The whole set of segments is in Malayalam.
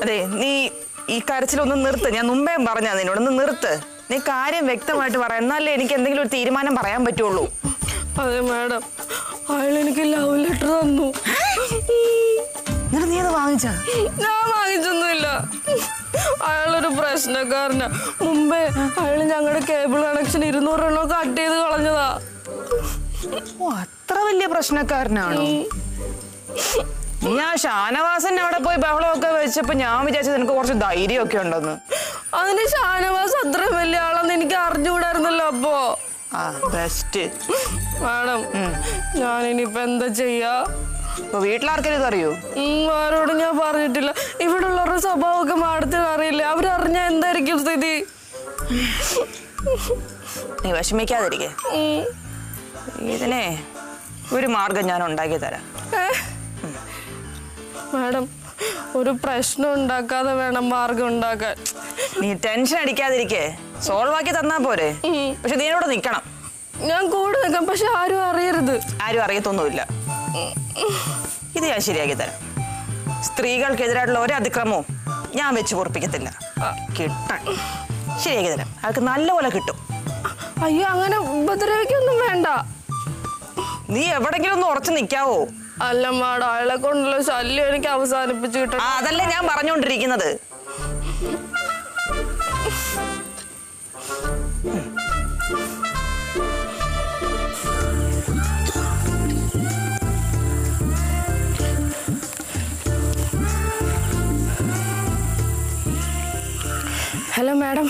അതെ, നീ ഈ കരച്ചിലൊന്ന് നിർത്ത്. ഞാൻ മുമ്പേ പറഞ്ഞാ നിന്നോടൊന്ന് നിർത്ത്. നീ കാര്യം വ്യക്തമായിട്ട് പറയാം, എന്നാലേ എനിക്ക് എന്തെങ്കിലും ഒരു തീരുമാനം പറയാൻ പറ്റുള്ളൂ. അതെ മാഡം, അയാൾ എനിക്ക് ലവ് ലെറ്റർ തന്നു. എന്നിട്ട് നീ അത് വാങ്ങിച്ചാ? ഞാൻ വാങ്ങിച്ചൊന്നുമില്ല. അയാളൊരു പ്രശ്നക്കാരനാ. മുമ്പേ അയാൾ ഞങ്ങളുടെ കേബിൾ കണക്ഷൻ 200 എണ്ണം കട്ട് ചെയ്ത് കളഞ്ഞതാ. ഓ, അത്ര വലിയ പ്രശ്നക്കാരനാണോ? നീ ആ ഷാനവാസൻ അവിടെ പോയി ബഹളമൊക്കെ വെച്ചപ്പോ ഞാൻ വിചാരിച്ചത് നിനക്ക് കുറച്ച് ധൈര്യമൊക്കെ ഉണ്ടെന്ന്. അതിന് ഷാനവാസ് അത്ര വലിയ ആളെന്ന് എനിക്ക് അറിഞ്ഞുകൂടായിരുന്നല്ലോ. അപ്പോ ബെസ്റ്റ് മാഡം, ഞാനിനിയിപ്പോ എന്താ ചെയ്യാ? ഇപ്പൊ വീട്ടിലാർക്കെങ്കിലും ഇതറിയോ? ആരോടും ഞാൻ പറഞ്ഞിട്ടില്ല. ഇവിടെ ഉള്ളവരുടെ സ്വഭാവമൊക്കെ മാഡത്തിന് അറിയില്ല. അവരറിഞ്ഞാ എന്തായിരിക്കും സ്ഥിതി? നീ വിഷമിക്കാതിരിക്കേ. ഇതിനെ ഒരു മാർഗം ഞാൻ ഉണ്ടാക്കി തരാം. മാഡം, ഒരു പ്രശ്നം ഉണ്ടാക്കാതെ വേണം മാർഗം ഉണ്ടാക്കാൻ. നീ ടെൻഷൻ അടിക്കാതിരിക്കേ. സോൾവ് ആക്കി തന്നാ പോരെ. പക്ഷെ നീ ഇവിടെ നിക്കണം. ഞാൻ കൂടെ നിൽക്കാം, പക്ഷെ ആരും അറിയരുത്. ആരും അറിയത്തൊന്നുമില്ല. ഇത് ഞാൻ ശരിയാക്കി തരാം. സ്ത്രീകൾക്കെതിരായിട്ടുള്ള ഒരു അതിക്രമവും ഞാൻ വെച്ച് പൊറപ്പിക്കത്തില്ല. കിട്ടാൻ ശരിയാക്കി തരാം. അയാൾക്ക് നല്ലപോലെ കിട്ടും. അയ്യോ, അങ്ങനെ ഉപദ്രവിക്കൊന്നും വേണ്ട. നീ എവിടെങ്കിലും ഒന്ന് ഉറച്ചു നിൽക്കാവോ? അല്ല മാഡം, അയാളെ കൊണ്ടുള്ള ശല്യം എനിക്ക് അവസാനിപ്പിച്ച് കിട്ടണം. അതല്ലേ ഞാൻ പറഞ്ഞുകൊണ്ടിരിക്കുന്നത്. ഹലോ മാഡം,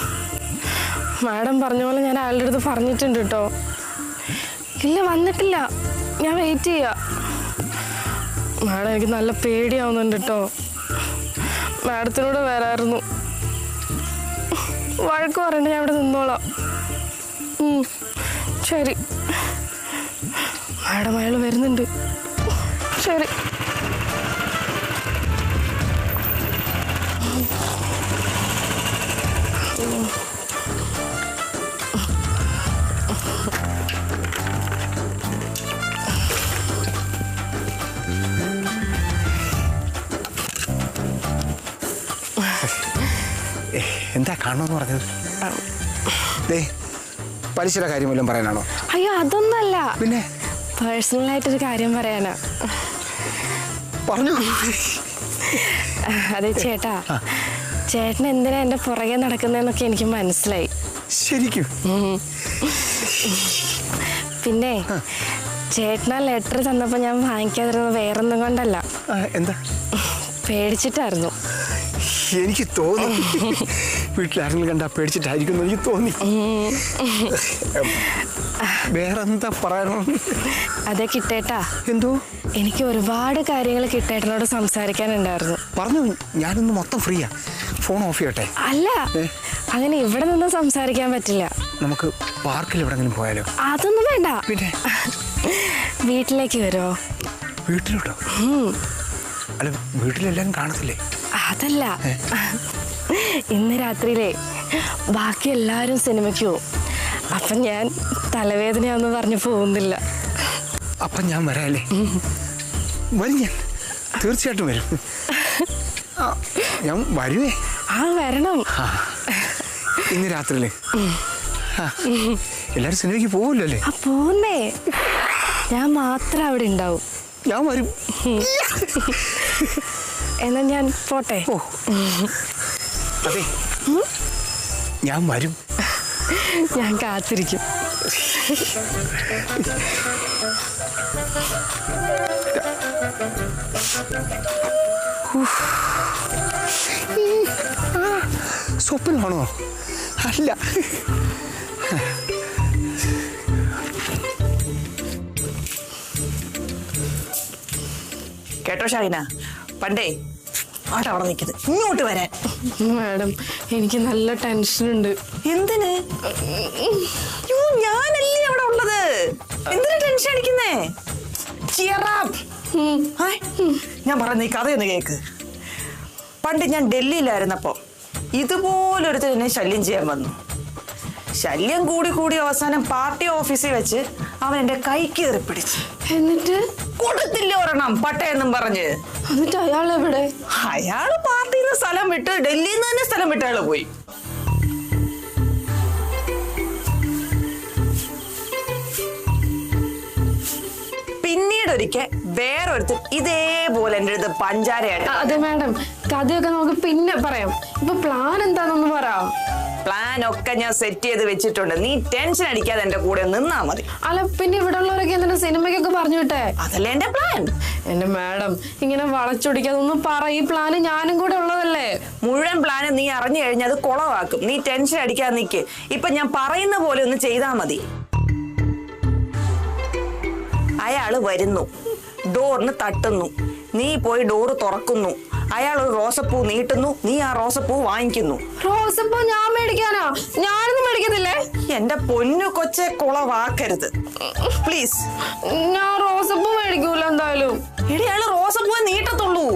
മാഡം പറഞ്ഞ പോലെ ഞാൻ അയാളുടെ അടുത്ത് പറഞ്ഞിട്ടുണ്ട് കേട്ടോ. ഇല്ല, വന്നിട്ടില്ല. ഞാൻ വെയിറ്റ് ചെയ്യാം. മാഡം, എനിക്ക് നല്ല പേടിയാവുന്നുണ്ട് കേട്ടോ. മാഡത്തിനൂടെ വരായിരുന്നു. വഴക്ക് പറയണ്ട, ഞാൻ ഇവിടെ നിന്നോളാം. ശരി മാഡം, അയാൾ വരുന്നുണ്ട്. ശരി. എന്താ കാണണമെന്ന് പറഞ്ഞത്? പലിശയുടെ കാര്യം വല്ലതും പറയാനാണോ? അയ്യോ, അതൊന്നല്ല. പിന്നെ പേഴ്സണലായിട്ടൊരു കാര്യം പറയാനാ. പറഞ്ഞു. അതെ ചേട്ടാ, ചേട്ടൻ എന്തിനാ എൻ്റെ പുറകെ നടക്കുന്നതെന്നൊക്കെ എനിക്ക് മനസ്സിലായി. ശരിക്കും? പിന്നെ ചേട്ടനാ ലെറ്റർ തന്നപ്പോൾ ഞാൻ വാങ്ങിക്കാതിരുന്നത് വേറൊന്നും കൊണ്ടല്ല. എന്താ? പേടിച്ചിട്ടായിരുന്നു. എനിക്ക് തോന്നി വീട്ടിലാരെങ്കിലും കണ്ടാ പേടിച്ചിട്ടായിരിക്കും എനിക്ക് തോന്നി. വേറെന്താ പറയാനോ? അതെ കിട്ടേട്ടാ. എന്തോ? എനിക്ക് ഒരുപാട് കാര്യങ്ങൾ കിട്ടേട്ടനോട് സംസാരിക്കാനുണ്ടായിരുന്നു. പറഞ്ഞു. ഞാനൊന്ന് മൊത്തം ഫ്രീയാ. ഫോൺ ഓഫ് ചെയ്യട്ടെ? അല്ല, അങ്ങനെ ഇവിടെ നിന്ന് സംസാരിക്കാൻ പറ്റില്ല. നമുക്ക് പാർക്കിൽ എവിടെങ്കിലും പോയാലോ? അതൊന്നും വേണ്ട. പിന്നെ വീട്ടിലേക്ക് വരുമോ? വീട്ടിലോട്ടോ? അല്ല, വീട്ടിലെല്ലാരും കാണത്തില്ലേ? അതല്ല, ഇന്ന് രാത്രിയിലേ ബാക്കി എല്ലാവരും സിനിമയ്ക്ക് പോവും. അപ്പം ഞാൻ തലവേദനയാന്ന് പറഞ്ഞ് പോകുന്നില്ല. അപ്പം ഞാൻ വരാല്ലേ? വരും. ഞാൻ തീർച്ചയായിട്ടും വരും. ഞാൻ വരുവേ. വരണം. ഇന്ന് രാത്രിയില് എല്ലാരും സിനിമയ്ക്ക് പോവില്ലല്ലേ? പോന്നേ, ഞാൻ മാത്രം അവിടെ ഉണ്ടാവും. ഞാൻ വരും. എന്നാ ഞാൻ പോട്ടെ. ഓ അതെ, ഞാൻ വരും. ഞാൻ കാത്തിരിക്കും. സ്വപ്നമാണോ? അല്ല. കേട്ടോ ഷാഹിന, പണ്ടേ ആട്ടെ അവിടെ നിൽക്കുന്നത് ഇങ്ങോട്ട് വരാൻ. മാഡം, എനിക്ക് നല്ല ടെൻഷനുണ്ട്. എന്തിന്? ഞാനല്ലേ അവിടെ ഉള്ളത്. എന്തിനാ ടെൻഷൻ അടിക്കുന്നേ? ഞാൻ പറഞ്ഞ ഈ കഥയൊന്ന് കേക്ക്. പണ്ട് ഞാൻ ഡൽഹിയിലായിരുന്നപ്പോ ഇതുപോലൊരുത്തർ എന്നെ ശല്യം ചെയ്യാൻ വന്നു. ശല്യം കൂടി കൂടി അവസാനം പാർട്ടി ഓഫീസിൽ വെച്ച് അവൻ എന്റെ കൈ കയറി പിടിച്ചു. എന്നിട്ട് കൊടുത്തില്ല ഒരെണ്ണം പട്ടയെന്നും പറഞ്ഞ്. എന്നിട്ട് അയാൾ എവിടെ? അയാള് പാർട്ടിയിൽ നിന്ന് സ്ഥലം വിട്ട് ഡൽഹിയിൽ നിന്ന് തന്നെ സ്ഥലം വിട്ട് അയാൾ പോയി. പിന്നീട് ഒരിക്കൽ വേറൊരുത്തർ ഇതേപോലെ എൻ്റെ അടുത്ത് പഞ്ചാരയായിട്ട്. അതെ മാഡം, കഥയൊക്കെ നമുക്ക് പിന്നെ പറയാം. ഇപ്പൊ പ്ലാൻ എന്താണെന്ന് പറ. പ്ലാൻ ഒക്കെ ഞാൻ സെറ്റ് ചെയ്ത് വെച്ചിട്ടുണ്ട്. നീ ടെൻഷൻ അടിക്കാതെ എന്റെ കൂടെ നിന്നാ മതി. അല്ല പിന്നെ ഇവിടെ ഉള്ളവരൊക്കെ എന്തിനാ സിനിമയ്ക്കൊക്കെ പറഞ്ഞു വിട്ടെ? അതല്ലേ എന്റെ പ്ലാൻ. എന്റെ മാഡം ഇങ്ങനെ വളച്ചൊടിക്കാതെ ഒന്ന് പറ. ഈ പ്ലാന് ഞാനും കൂടെ ഉള്ളതല്ലേ. മുഴുവൻ പ്ലാന് നീ അറിഞ്ഞു കഴിഞ്ഞാൽ അത് കുളവാക്കും. നീ ടെൻഷൻ അടിക്കാതെ നിൽക്ക്. ഇപ്പൊ ഞാൻ പറയുന്ന പോലെ ഒന്ന് ചെയ്താൽ മതി. അയാള് വരുന്നു, ഡോറിന് തട്ടുന്നു, നീ പോയി ഡോറ് തുറക്കുന്നു. അയാൾ ഒരു റോസപ്പൂ നീട്ടുന്നു, നീ ആ റോസപ്പൂ വാങ്ങിക്കുന്നു. റോസപ്പൂ ഞാൻ മേടിക്കാനാ? ഞാനൊന്നും മേടിക്കത്തില്ലേ. എന്റെ പൊന്നു കൊച്ചെ കുളവാക്കരുത് പ്ലീസ്. ഞാൻ റോസപ്പൂ മേടിക്കൂല എന്തായാലും. എടി അയാള് റോസപ്പൂ നീട്ടത്തുള്ളൂ.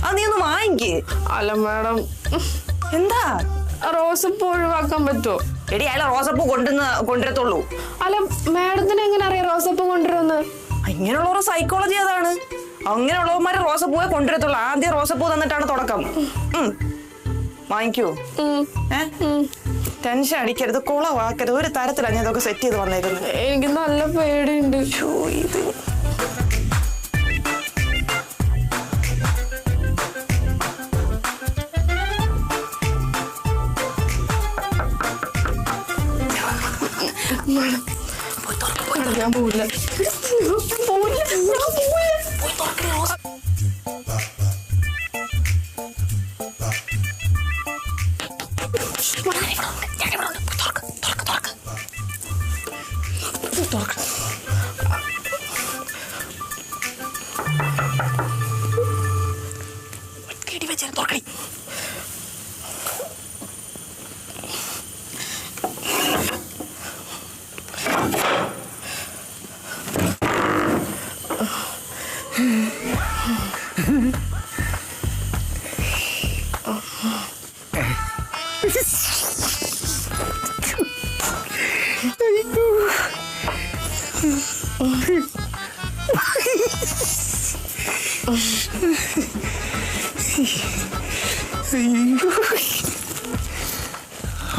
അത് നീ ഒന്ന് വാങ്ങിക്ക്. അല്ല മാഡം, എന്താ റോസപ്പൂ ഒഴിവാക്കാൻ പറ്റുമോ? എടി അയാളെ റോസപ്പൂ കൊണ്ടുവരത്തുള്ളൂ. അല്ല മാഡത്തിന് എങ്ങനെ അറിയാം റോസപ്പൂ കൊണ്ടുവരുമെന്ന്? ഇങ്ങനെയുള്ളവരുടെ സൈക്കോളജി അതാണ്. അങ്ങനെയുള്ളവന്മാരെ റോസപ്പൂവെ കൊണ്ടുവരത്തുള്ളൂ. ആദ്യം റോസപ്പൂ തന്നിട്ടാണ് തുടക്കം. വാങ്ങിക്കൂ. ടെൻഷൻ അടിക്കരുത്, കുളവാക്കരുത്. ഒരു തരത്തിലാണ് ഞാൻ ഇതൊക്കെ സെറ്റ് ചെയ്ത് വന്നേക്കുന്നത്. എനിക്ക് നല്ല പേടിയുണ്ട്. ഇത് ഞാൻ പോവില്ല.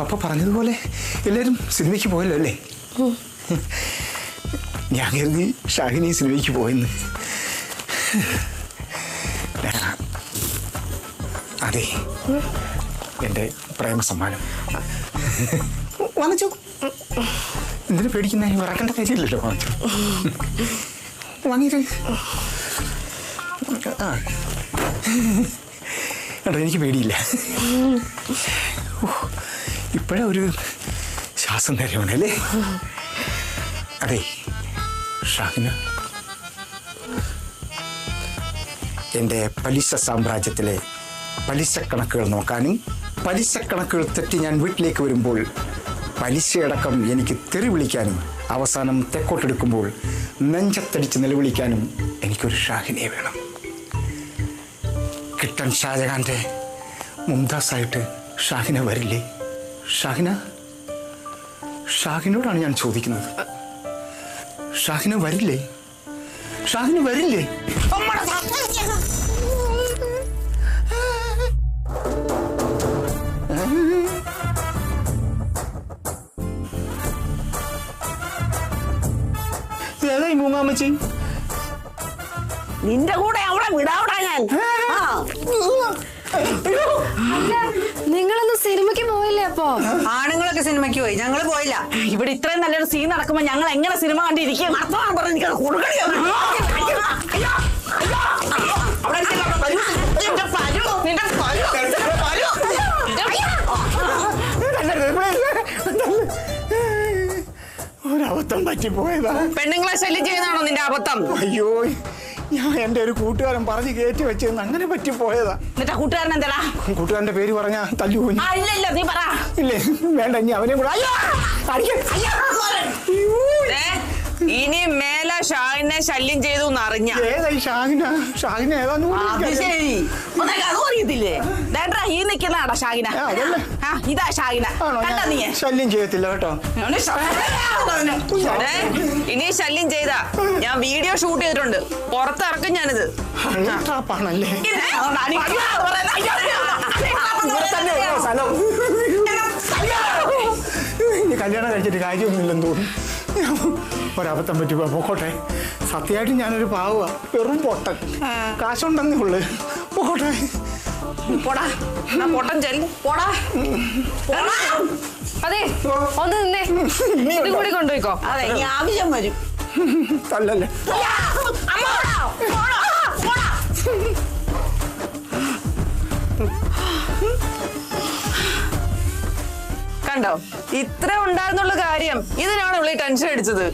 അപ്പൊ പറഞ്ഞതുപോലെ എല്ലാരും സിനിമയ്ക്ക് പോയല്ലോ അല്ലേ? ഞാൻ കരുതി ഷാഹിനി സിനിമയ്ക്ക് പോയെന്ന്. അതെ, എൻ്റെ പ്രേമ സമ്മാനം വാങ്ങിച്ചു. എന്തിനു പേടിക്കുന്ന? മറക്കേണ്ട കാര്യമില്ലല്ലോ. വാങ്ങിച്ചു വാങ്ങിയിട്ട് കേട്ടോ, എനിക്ക് പേടിയില്ല. ഇപ്പോഴാ ഒരു ശ്വാസം തരുവാണല്ലേ. അതെ ഷാഹിന, എൻ്റെ പലിശ സാമ്രാജ്യത്തിലെ പലിശ കണക്കുകൾ നോക്കാനും പലിശ കണക്കുകൾ തെറ്റി ഞാൻ വീട്ടിലേക്ക് വരുമ്പോൾ പലിശയടക്കം എനിക്ക് തെറി വിളിക്കാനും അവസാനം തെക്കോട്ടെടുക്കുമ്പോൾ നെഞ്ചത്തടിച്ച് നിലവിളിക്കാനും എനിക്കൊരു ഷാഹിനെ വേണം. കിട്ടൻ ഷാജഹാൻ്റെ മുംതാസായിട്ട് ഷാഹിന വരില്ലേ? ഷാഹിന, ഷാഹിനോടാണ് ഞാൻ ചോദിക്കുന്നത്. ഷാഹിന വരില്ലേ? ഷാഹിന വരില്ലേ? ഏതായി മൂങ്ങാമ്മച്ചി? നിന്റെ കൂടെ അവിടെ വിടാവിടാ ഞാൻ. നിങ്ങളൊന്ന് സിനിമയ്ക്ക് പോയില്ലേ? അപ്പോ ആണുങ്ങളൊക്കെ സിനിമയ്ക്ക് പോയി, ഞങ്ങൾ പോയില്ല. ഇവിടെ ഇത്രയും നല്ലൊരു സീൻ നടക്കുമ്പോ ഞങ്ങൾ എങ്ങനെ സിനിമ കണ്ടിരിക്കും? ഒരബദ്ധം പറ്റിപ്പോയതാ. പെണ്ണുങ്ങളെ ശല്യം ചെയ്യുന്നതാണോ നിന്റെ അബദ്ധം? അയ്യോ, ഞാൻ എൻ്റെ ഒരു കൂട്ടുകാരൻ പറഞ്ഞ് കയറ്റി വെച്ചെന്ന് അങ്ങനെ പറ്റിപ്പോയതാ. എന്നിട്ട് കൂട്ടുകാരൻ എന്താ? കൂട്ടുകാരന്റെ പേര് പറഞ്ഞാ തല്ലുപോയി. ഇല്ല നീ പറ. ഇല്ലേ, വേണ്ട, ഇനി അവനെ കൂടെ. ഇനി മേല ആരാ ഷാഹിനെ ശല്യം ചെയ്തു എന്ന് അറിഞ്ഞ? ഏതായി ഷാഹിന? ഷാഹിന ഏതാന്ന് പോലും അത് എനിക്കറിയില്ല. ശരി, ഉനക്ക് അതും അറിയത്തില്ലേ? ദേണ്ടാ ഈ നിക്കുന്നതാടാ ഷാഹിന. അതല്ലേ? ആ ഇതാ ഷാഹിന. ആണോ? കണ്ടാ ഞാൻ നീ? ശല്യം ചെയ്യത്തില്ല കേട്ടോ. ഇനി ശല്യം ചെയ്താ ഞാൻ വീഡിയോ ഷൂട്ട് ചെയ്തിട്ടുണ്ട്, പുറത്തിറക്കും ഞാനിത്. ട്രാപ്പാണല്ലേ? ഇനി കല്യാണം കഴിച്ചിട്ട് കാര്യമൊന്നുമില്ലെന്ന് തോന്നുന്നു. ഒരബദ്ധം പറ്റി പോക്കോട്ടെ. സത്യമായിട്ട് ഞാനൊരു പാവ, വെറും പൊട്ടൻ. കാശുണ്ടെന്നേ ഉള്ളു. പോക്കോട്ടെ. പോടാ, എന്നാ പൊട്ടൻ ചെല്ല്. പോടാ. അതെ, ഒന്ന് നിന്നേ. ഇത് കൂടി കൊണ്ടുപോയിക്കോ. അതെ, ഇനി ആവശ്യം വരും. തല്ലല്ലേ? കണ്ടോ, ഇത്ര ഉണ്ടായിരുന്നുള്ള കാര്യം ഇതിനാണ് ഉള്ളി ടെൻഷൻ അടിച്ചത്.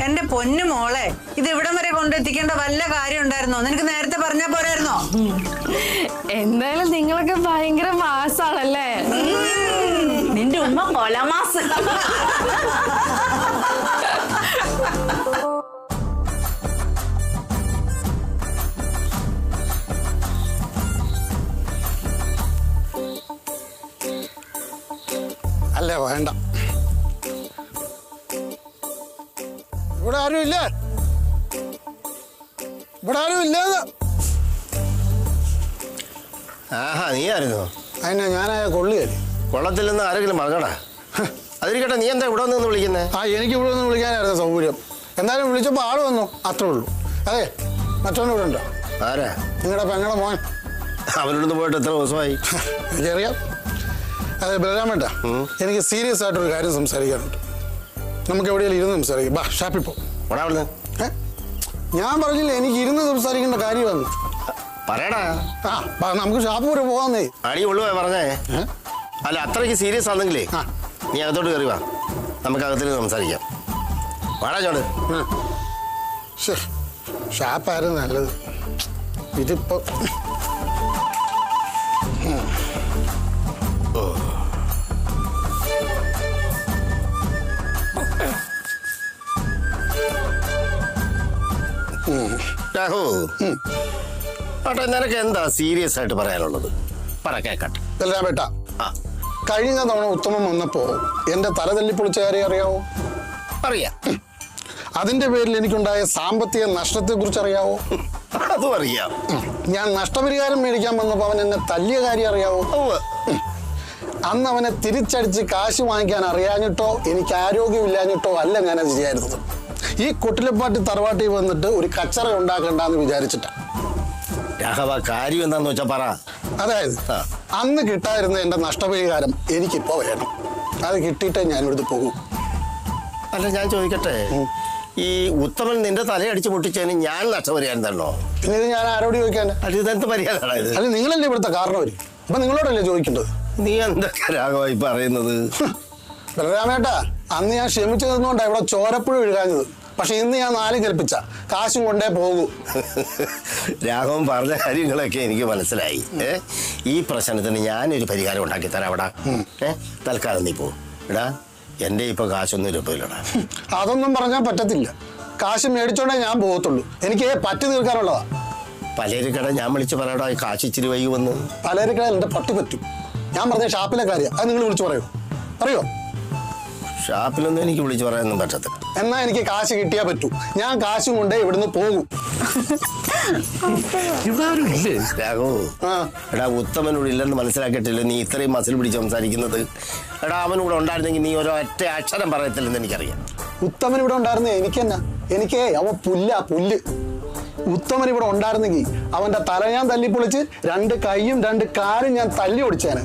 എന്റെ പൊന്നു മോളെ, ഇത് ഇവിടം വരെ കൊണ്ടെത്തിക്കേണ്ട വല്ല കാര്യം ഉണ്ടായിരുന്നോ? നിനക്ക് നേരത്തെ പറഞ്ഞാ പോരായിരുന്നോ? എന്തായാലും നിങ്ങളൊക്കെ ഭയങ്കര മാസാണല്ലേ. നിന്റെ ഉമ്മ കൊലമാസ്. അല്ലേ വേണ്ട. ഇവിടെ ആരും ഇല്ലേ? ഇവിടെ ആരും ഇല്ലേന്ന്. ആഹാ, നീ ആയിരുന്നോ? അതിനെ ഞാനായ കൊള്ളിയല്ലേ. കൊള്ളത്തില്ലെന്ന് ആരെങ്കിലും പറഞ്ഞോടാ. അതിരിക്കട്ടെ, നീ എന്താ ഇവിടെ നിന്ന് വിളിക്കുന്നേ? എനിക്ക് ഇവിടെ നിന്ന് വിളിക്കാനായിരുന്നു സൗകര്യം. എന്തായാലും വിളിച്ചപ്പോൾ ആള് വന്നു, അത്രേ ഉള്ളൂ. അതെ, മറ്റൊന്നും ഇവിടെ ഉണ്ടോ? ആരാ? നിങ്ങളുടെ പെങ്ങളുടെ മോൻ. അവനോടൊന്ന് പോയിട്ട് എത്ര ദിവസമായി? എനിക്കറിയാം. അതെ ബലരാമേട്ട, എനിക്ക് സീരിയസ് ആയിട്ടൊരു കാര്യം സംസാരിക്കാനുണ്ട്. നമുക്ക് എവിടെയെങ്കിലും ഇരുന്ന് സംസാരിക്കാം. ബാ, ഷാപ്പിൽ പോ. ഓടാ അവിടുന്ന്. ഞാൻ പറഞ്ഞില്ല എനിക്ക് ഇരുന്ന് സംസാരിക്കേണ്ട കാര്യമാണ്. പറയടാ. ബാ, നമുക്ക് ഷാപ്പ് വരെ പോവാന്നേ. അടി ഉള്ളുവേ പറഞ്ഞേ. അല്ല, അത്രയ്ക്ക് സീരിയസ് ആണെങ്കിലേ നീ അകത്തോട്ട് കയറി വാ, നമുക്ക് അകത്തിൽ സംസാരിക്കാം. വാടാ ചോട്. ഷാപ്പായിരുന്നു നല്ലത്. ഇതിപ്പോ രാഹു, ആട്ടെ, നിനക്ക് എന്താ സീരിയസ് ആയിട്ട് പറയാനുള്ളത്? പറ, കേക്കട്ടെ. ബലരാമേട്ട, കഴിഞ്ഞ തവണ ഉത്തമം വന്നപ്പോ എന്റെ തല തല്ലിപ്പൊളിച്ച കാര്യം അറിയാവോ? അറിയാം. അതിന്റെ പേരിൽ എനിക്കുണ്ടായ സാമ്പത്തിക നഷ്ടത്തെ കുറിച്ച് അറിയാവോ? അതും അറിയാം. ഞാൻ നഷ്ടപരിഹാരം മേടിക്കാൻ വന്നപ്പോ അവൻ എന്നെ തല്ലിയ കാര്യം അറിയാവോ? അന്ന് അവനെ തിരിച്ചടിച്ച് കാശ് വാങ്ങിക്കാൻ അറിയാഞ്ഞിട്ടോ എനിക്ക് ആരോഗ്യമില്ലാഞ്ഞിട്ടോ അല്ല ഞാനത് ചെയ്യായിരുന്നത്. ഈ കൊട്ടിലപ്പാട്ടി തറവാട്ടി വന്നിട്ട് ഒരു കച്ചറ ഉണ്ടാക്കണ്ടെന്ന് വിചാരിച്ചിട്ടാ. രാഘവ, കാര്യം എന്താന്ന് വെച്ചാ പറ. അതായത് അന്ന് കിട്ടായിരുന്ന എന്റെ നഷ്ടപരിഹാരം എനിക്കിപ്പോ വേണം. അത് കിട്ടിയിട്ടേ ഞാൻ ഇവിടുന്ന് പോകും. അല്ല, ഞാൻ ചോദിക്കട്ടെ, ഈ ഉത്തമൻ നിന്റെ തലയടിച്ച് പൊട്ടിച്ചതിന് ഞാൻ നഷ്ടപരിഹാരം തരണോ? പിന്നെ ഇത് ഞാൻ ആരോട് ചോദിക്കാൻ? അത് ഇതെന്ത് പരിഹാരമാണ് ഇത്? അല്ല, നിങ്ങളല്ലേ ഇവിടുത്തെ കാരണവര്, അപ്പൊ നിങ്ങളോടല്ലേ ചോദിക്കേണ്ടത്. നീ എന്തൊക്കെ രാഘവായി പറയുന്നത്? ബലരാമേട്ടാ, അന്ന് ഞാൻ ക്ഷമിച്ചതുകൊണ്ടാണ് ഇവിടെ ചോരപ്പുഴ ഒഴുകാഞ്ഞത്. പക്ഷെ ഇന്ന് ഞാൻ 4 കൽപ്പിച്ച കാശും കൊണ്ടേ പോകൂ. രാഘവൻ പറഞ്ഞ കാര്യങ്ങളൊക്കെ എനിക്ക് മനസ്സിലായി. ഈ പ്രശ്നത്തിന് ഞാനൊരു പരിഹാരം ഉണ്ടാക്കി തരാം. അവിടെ തൽക്കാലം നീ പോ. എടാ, എന്റെ ഇപ്പൊ കാശൊന്നും രൂപയില്ലടാ. അതൊന്നും പറഞ്ഞാൽ പറ്റത്തില്ല. കാശ് മേടിച്ചോണ്ടേ ഞാൻ പോകത്തുള്ളൂ. എനിക്ക് പറ്റി തീർക്കാനുള്ളതാ. പലചരക്കട ഞാൻ വിളിച്ച് പറയടാ, കാശ് ഇച്ചിരി വൈകി വന്ന്. പലചരക്കട എന്റെ പട്ടി പറ്റും. ഞാൻ പറഞ്ഞ ഷാപ്പിലെ കാര്യം അത് നിങ്ങൾ വിളിച്ചു പറയൂ. അറിയോ? ഷാപ്പിലൊന്നും എനിക്ക് വിളിച്ചു പറയാനൊന്നും പറ്റത്തില്ല. എന്നാ എനിക്ക് കാശ് കിട്ടിയാ പറ്റൂ. ഞാൻ കാശും കൊണ്ടേ ഇവിടുന്ന് പോകും. രാഘവ, എടാ, ഉത്തമനോട് ഇല്ലെന്ന് മനസ്സിലാക്കിയിട്ടില്ല നീ ഇത്രയും മസിൽ പിടിച്ച് സംസാരിക്കുന്നത്. എടാ, അവനൂടെ ഉണ്ടായിരുന്നെങ്കിൽ നീ ഒരൊറ്റ അക്ഷരം പറയത്തില്ലെന്ന് എനിക്കറിയാം. ഉത്തമൻ ഇവിടെ ഉണ്ടായിരുന്നേ എനിക്ക് അവൻ പുല്ല്. ഉത്തമൻ ഇവിടെ ഉണ്ടായിരുന്നെങ്കിൽ അവന്റെ തല ഞാൻ തല്ലിപ്പൊളിച്ച് 2 കൈയും 2 കാലും ഞാൻ തല്ലി ഒടിച്ചേനെ.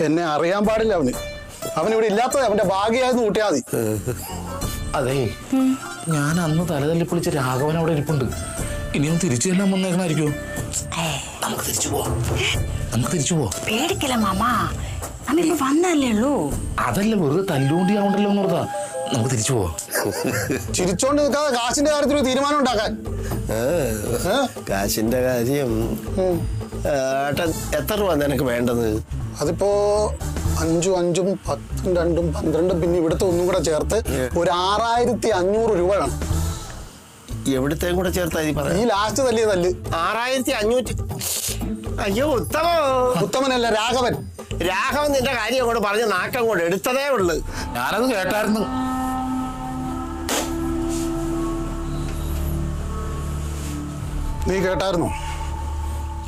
എന്നെ അറിയാൻ പാടില്ല അവനിവിടെ ഇല്ലാത്തത് അവന്റെ ഭാഗ്യമായിരുന്നു കൂട്ടിയാൽ മതി. അതെ, ഞാൻ അന്ന് തലതല്ലി പൊളിച്ച രാഘവൻ അവിടെ ഇരിപ്പുണ്ട്. ഇനിയും തിരിച്ചു ചെല്ലാൻ വന്നേക്കണായിരിക്കും. നമുക്ക് തിരിച്ചു പോവാം. പേടിക്കല മാമാ, നമ്മിപ്പോ വന്നല്ലേ ഉള്ളൂ. അതല്ല, വെറുതെ തല്ലുകൊണ്ടിയാവണ്ടല്ലോ എന്ന് ഓർത്താ. നമുക്ക് തിരിച്ചു പോവാം. ചിരിച്ചോണ്ട് നിൽക്കാതെ കാശിന്റെ കാര്യത്തിൽ ഒരു തീരുമാനം ഉണ്ടാക്കാൻ. കാശിന്റെ കാര്യം എത്ര രൂപ നിനക്ക് വേണ്ടത്? അതിപ്പോ 5 5 10 2 12 പിന്നെ ഇവിടുത്തെ ഒന്നും കൂടെ ചേർത്ത് ഒരു 6500 രൂപ വേണം. എവിടത്തെയും കൂടെ ചേർത്താ ഈ പറയാം. ലാസ്റ്റ് തല്ലിയ തല്ല് 6500. അയ്യോ ഉത്തമ. ഉത്തമനല്ല രാഘവൻ. രാഘവൻ നിന്റെ കാര്യം അങ്ങോട്ട് പറഞ്ഞ് നാക്കം കൊണ്ട് എടുത്തതേ ഉള്ളു. ഞാനത് കേട്ടായിരുന്നു. നീ കേട്ടായിരുന്നു?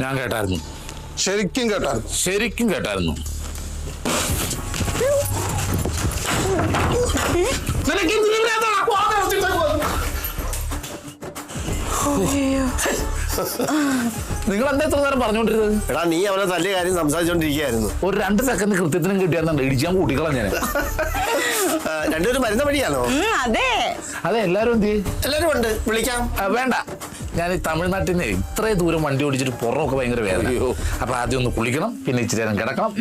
ഞാൻ കേട്ടായിരുന്നു. ശരിക്കും കേട്ടായിരുന്നു? ശരിക്കും കേട്ടായിരുന്നു. നിങ്ങൾ എന്താ എത്ര നേരം പറഞ്ഞോണ്ടിരുന്നത്? എടാ നീ അവനെ തല്ലിയ കാര്യം സംസാരിച്ചോണ്ടിരിക്കുകയായിരുന്നു. ഒരു 2 സെക്കൻഡ് കൃത്യത്തിനും കിട്ടിയായിരുന്നു ഇടിച്ചാൻ കൂട്ടിക്കളഞ്ഞ. രണ്ടുപേരും മരുന്ന് പടിയാണോ? അതെ. അതെ, എല്ലാരും എന്ത് ചെയ്യും? എല്ലാരും ഉണ്ട്, വിളിക്കാം. വേണ്ട, ഞാൻ ഈ തമിഴ്നാട്ടിൽ നിന്ന് ഇത്രയും ദൂരം വണ്ടി ഓടിച്ചിട്ട് പുറമൊക്കെ ഭയങ്കര വേദന. അപ്പൊ ആദ്യം ഒന്ന് കുളിക്കണം, പിന്നെ ഇച്ചിരി നേരം കിടക്കണം,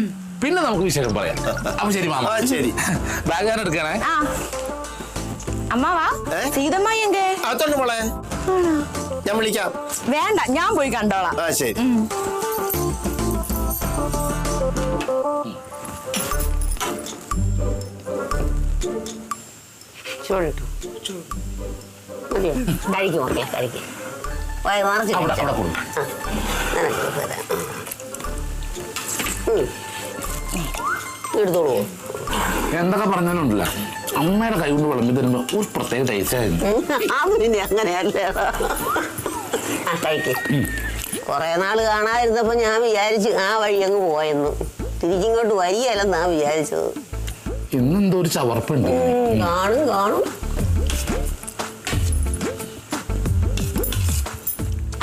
പിന്നെ നമുക്ക് വിശേഷം പറയാം. അപ്പൊ ശരി മാമ. ശരി. ബാഗ് ഞാൻ എടുക്കണേ. അമ്മാവാ സീതമ്മായി എങ്കേ? അകത്തോണ്ട് മോളെ, ഞാൻ വിളിക്കാം. വേണ്ട, ഞാൻ പോയി കണ്ടോളാം. ശരി. ചോദിട്ടു മതിയോ? കഴിക്കും മക്കളെ, കഴിക്കും. എടുത്തോളൂ. എന്തൊക്കെ പറഞ്ഞാലുണ്ടല്ല, അമ്മയുടെ കൈ കൊണ്ട് വിളമ്പി തരുമ്പോ ഒരു പ്രത്യേക ടേസ്റ്റ് ആയിരുന്നു. അത് പിന്നെ അങ്ങനെയല്ലേ. കഴിക്ക്. കൊറേ നാള് കാണാതിരുന്നപ്പോ ഞാൻ വിചാരിച്ചു ആ വഴി അങ്ങ് പോയെന്ന്. തിരിച്ചിങ്ങോട്ട് വരികയല്ലെന്നാ വിചാരിച്ചത്. ഇന്നെന്തോ ഒരു ചവർപ്പുണ്ട്. കാണും കാണും.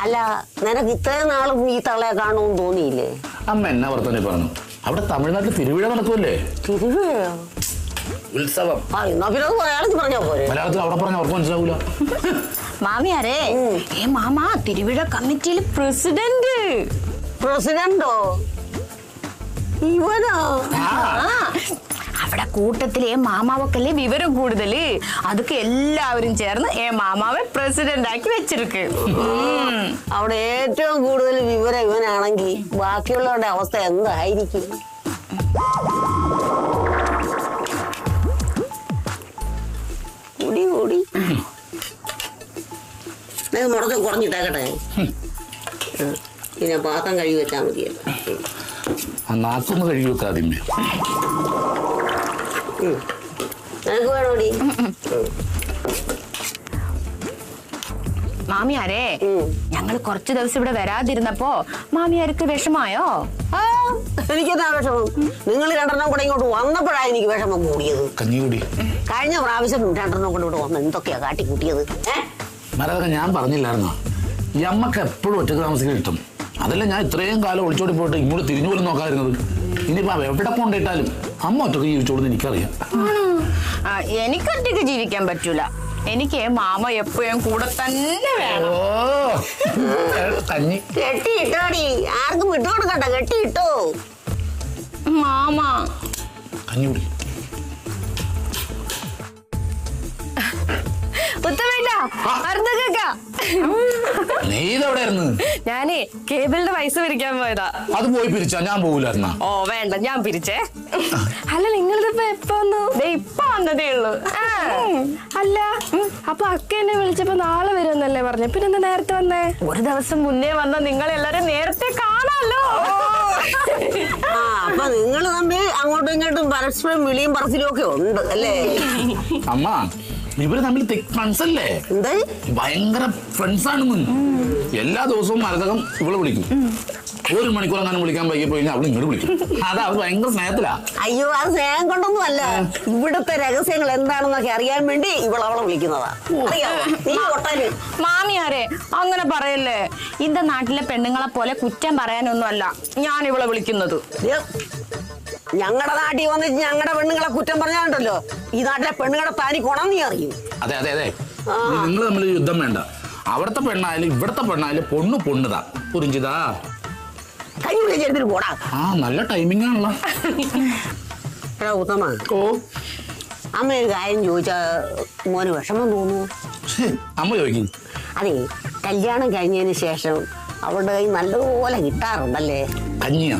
അല്ല, നിനക്ക് ഇത്രയും നാളും ഈ തള്ളയെ കാണുമെന്ന് തോന്നിയില്ലേ? അമ്മ എന്നാ വർത്തനെ പറഞ്ഞു? അവിടെ തമിഴ്നാട്ടിൽ തിരുവിഴ നടക്കുമല്ലേ? തിരുവിഴയോ? ഉത്സവം. എന്നാ പിന്നെ അത് മലയാളത്തിൽ പറഞ്ഞാ പോരെ? മലയാളത്തിൽ അവിടെ പറഞ്ഞ അവർക്ക് മനസ്സിലാവൂല. മാമിയാരേ, മാമാ തിരുവിഴ കമ്മിറ്റിയിൽ പ്രസിഡന്റ്. പ്രസിഡന്റോ? ഇവനോ? അവിടെ കൂട്ടത്തിലെ മാമാവക്കല്ലേ വിവരം കൂടുതല്. അതൊക്കെ എല്ലാവരും ചേർന്ന് മാമാവെ പ്രസിഡന്റ് ആക്കി വെച്ചിരിക്ക്. അവിടെ ഏറ്റവും കൂടുതൽ വിവരം ഇവനാണെങ്കിൽ ബാക്കിയുള്ളവരുടെ അവസ്ഥ എന്തായിരിക്കും? കൂടി കൂടി മുടക്കം കുറഞ്ഞിട്ടേക്കട്ടെ. പിന്നെ പാത്രം കഴുകി വെച്ചാൽ മതിയല്ലോ. ആ നാക്കൊന്ന് കഴുകി വെക്കാതിമ്മ. നിനക്ക് വേണോടി? മാമിയാരേ, ഞങ്ങൾ കുറച്ചു ദിവസം ഇവിടെ വരാതിരുന്നപ്പോ മാമിയാർക്ക് വിഷമായോ? എനിക്കെന്താ വിഷമം? നിങ്ങൾ 2 കൂടെ ഇങ്ങോട്ട് വന്നപ്പോഴാണ് എനിക്ക് വിഷമം കൂടിയത്. കഞ്ഞികൂടി കഴിഞ്ഞ പ്രാവശ്യം 2 കൂടെ ഇവിടെ വന്ന് എന്തൊക്കെയാ കാട്ടിക്കൂട്ടിയത്? മരതൊക്കെ ഞാൻ പറഞ്ഞില്ലായിരുന്നോ, ഈ അമ്മക്ക് എപ്പോഴും ഒറ്റക്ക് താമസിക്കാൻ ഇഷ്ടം. അതല്ല ഞാൻ ഇത്രയും കാലം ഒളിച്ചോടി പോയിട്ട് ഇങ്ങോട്ട് തിരിഞ്ഞു പോലും നോക്കാതിരുന്നത്. ഇനിയിപ്പോ എവിടെ കൊണ്ടിട്ടാലും അമ്മ ഒറ്റക്ക് ജീവിച്ചോടുന്ന് എനിക്കറിയാം. എനിക്കൊറ്റക്ക് ജീവിക്കാൻ പറ്റൂല. എനിക്ക് മാമ എപ്പോഴും കൂടെ തന്നെ വേണം. കഞ്ഞി കെട്ടിയിട്ടോടി, ആർക്കും വിട്ടുകൊടുക്കണ്ട, കെട്ടിയിട്ടോ. മാമ കഞ്ഞികൂടി. നീ ഇതെവിടെയായിരുന്നു? ഞാനേ കേബിളിന്റെ പൈസ പിരിക്കാൻ പോയതാ. അത് പോയി പിരിച്ചാ ഞാൻ പോകൂലായിരുന്ന. ഓ വേണ്ട, ഞാൻ പിരിച്ചേ. അല്ല, നിങ്ങളിതിപ്പോ എപ്പോ വന്നു? ഇപ്പൊ വന്നതേ ഉള്ളൂ. അല്ല, അപ്പൊ അക്ക എന്നെ വിളിച്ചപ്പോ നാളെ വരുമെന്നല്ലേ പറഞ്ഞേ, പിന്നെ എന്താ നേരത്തെ വന്നേ? ഒരു ദിവസം മുന്നേ വന്ന നിങ്ങൾ എല്ലാരും നേരത്തെ കാണാലോ. അപ്പൊ നിങ്ങൾ തമ്മിൽ അങ്ങോട്ടും ഇങ്ങോട്ടും പരസ്പരം വിളിയും പറച്ചിലും ഒക്കെ ഉണ്ട് അല്ലേ? അമ്മ, ഇവര് തമ്മിൽ തിക് ഫ്രണ്ട്സ് അല്ലേ? എന്താ? ഭയങ്കര ഫ്രണ്ട്സ് ആണെന്ന്. എല്ലാ ദിവസവും മരതകം ഇവളെ വിളിക്കും. 1 മണിക്കൂർ അങ്ങനെ വിളിക്കാൻ വൈകിപ്പോയി കഴിഞ്ഞാൽ അവള് ഇങ്ങോട്ട് വിളിക്കും. അതാ അവൾ ഭയങ്കര സ്നേഹത്തിലാ. അയ്യോ, അത് സ്നേഹം കൊണ്ടൊന്നും അല്ല. ഇവിടുത്തെ രഹസ്യങ്ങൾ എന്താണെന്നൊക്കെ അറിയാൻ വേണ്ടി അവളെ വിളിക്കുന്നതാ. നീ ഒട്ടല്. മാമിയാരെ, അങ്ങനെ പറയല്ലേ. இந்த നാട്ടിലെ പെണ്ണുങ്ങളെ പോലെ കുറ്റം പറയാനൊന്നും അല്ല ഞാൻ ഇവളെ വിളിക്കുന്നത്. ഞങ്ങളുടെ നാട്ടിൽ വന്നിട്ട് ഞങ്ങളുടെ പെണ്ണുങ്ങളെ കുറ്റം പറഞ്ഞാലുണ്ടല്ലോ, ഈ നാട്ടിലെ പെണ്ണുങ്ങളെ താനി കൊണം നീ അറിയും. അതെ അതെ അതെ, നിങ്ങൾ തമ്മിൽ യുദ്ധം വേണ്ട. അവിടുത്തെ പെണ്ണായാലും ഇവിടുത്തെ പെണ്ണായാലും പൊണ്ണുതാ. പുരിഞ്ചിതാ കൈ വിളിച്ചെടുത്തിട്ട് പോടാ. നല്ല ടൈമിംഗ് ആണല്ലോ. ഉത്തമ, അമ്മ ഒരു കാര്യം ചോദിച്ചാ മോന് വിഷമം തോന്നുന്നു? അമ്മ ചോദിക്കും. അതെ, കല്യാണം കഴിഞ്ഞതിന് ശേഷം അവളുടെ കൈ നല്ലതുപോലെ കിട്ടാറുണ്ടല്ലേ? കഞ്ഞിയാ?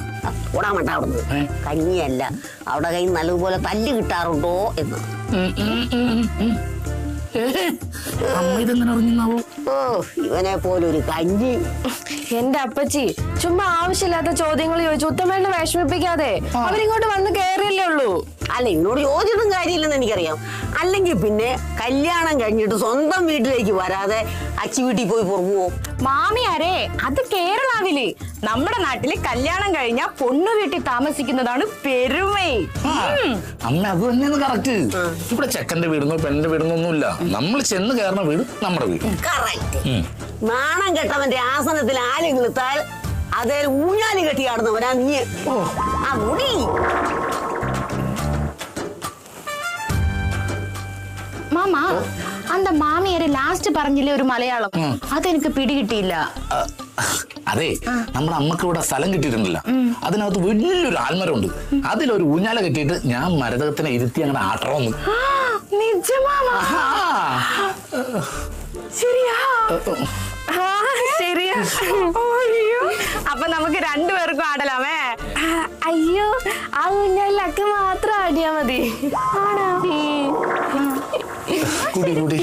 കൂടാൻ വേണ്ട അവിടുന്ന്. കഞ്ഞിയല്ല, അവിടെ കൈ നല്ലതുപോലെ തല്ല് കിട്ടാറുണ്ടോ എന്ന്. അമ്മ ഇതെങ്ങനെ അറിഞ്ഞാവോ? ഓ ഇവനെ പോലൊരു കഞ്ഞി. എന്റെ അപ്പച്ചി ചുമ്മാ ആവശ്യമില്ലാത്ത ചോദ്യങ്ങൾ ചോദിച്ചു ഉത്തമേണ്ണ വിഷമിപ്പിക്കാതെ. അവരിങ്ങോട്ട് വന്ന് കയറിയല്ലേ ഉള്ളൂ. അല്ല ഇവനോട് ചോദിച്ചിട്ടും കാര്യമില്ലെന്ന് എനിക്കറിയാം. അല്ലെങ്കിൽ പിന്നെ കല്യാണം കഴിഞ്ഞിട്ട് സ്വന്തം വീട്ടിലേക്ക് വരാതെ അച്ചി വീട്ടിൽ പോയി പുറമോ? മാമിയാരേ, അത് കേരളാവില്. നമ്മുടെ നാട്ടില് കല്യാണം കഴിഞ്ഞാൽ പൊണ്ണു വീട്ടിൽ താമസിക്കുന്നതാണ് പെരുമൈ. അമ്മ അത് തന്നെയാണ് കറക്റ്റ്. ഇവിടെ ചെക്കന്റെ വീടുന്നോ പെണ്ണിന്റെ വീടുന്നോ ഒന്നുമില്ല. നമ്മൾ ചെന്ന് കയറുന്ന വീട് നമ്മുടെ വീട്. കറക്റ്റ്. നാണം കെട്ടവന്റെ ആസനത്തിൽ ആല് കിളുത്താൽ അതേ ഊഞ്ഞാല് കെട്ടിയാടുന്നവനാ നീ. ആ മുടി മാമാ, അന്ത മാമിയാരെ ലാസ്റ്റ് പറഞ്ഞില്ലേ ഒരു മലയാളം, അതെനിക്ക് പിടികിട്ടിയില്ല. അതെ, നമ്മുടെ അമ്മക്ക് ഇവിടെ സ്ഥലം കിട്ടിയിട്ടുണ്ടല്ലോ. അതിനകത്ത് വലിയൊരു ആൽമരമുണ്ട്. അതിലൊരു ഊഞ്ഞാല കെട്ടിയിട്ട് ഞാൻ മരതകത്തിനെ ഇരുത്തി അങ്ങനെ ആട്ടണമെന്ന്. നിജമാമാ? ശരിയാ? ശരിയാ. അപ്പൊ നമുക്ക് രണ്ടുപേർക്കും ആടലാമേ? അയ്യോ, ആ ഊഞ്ഞാലിലൊക്കെ മാത്രം ആടിയാ മതി. കൂടി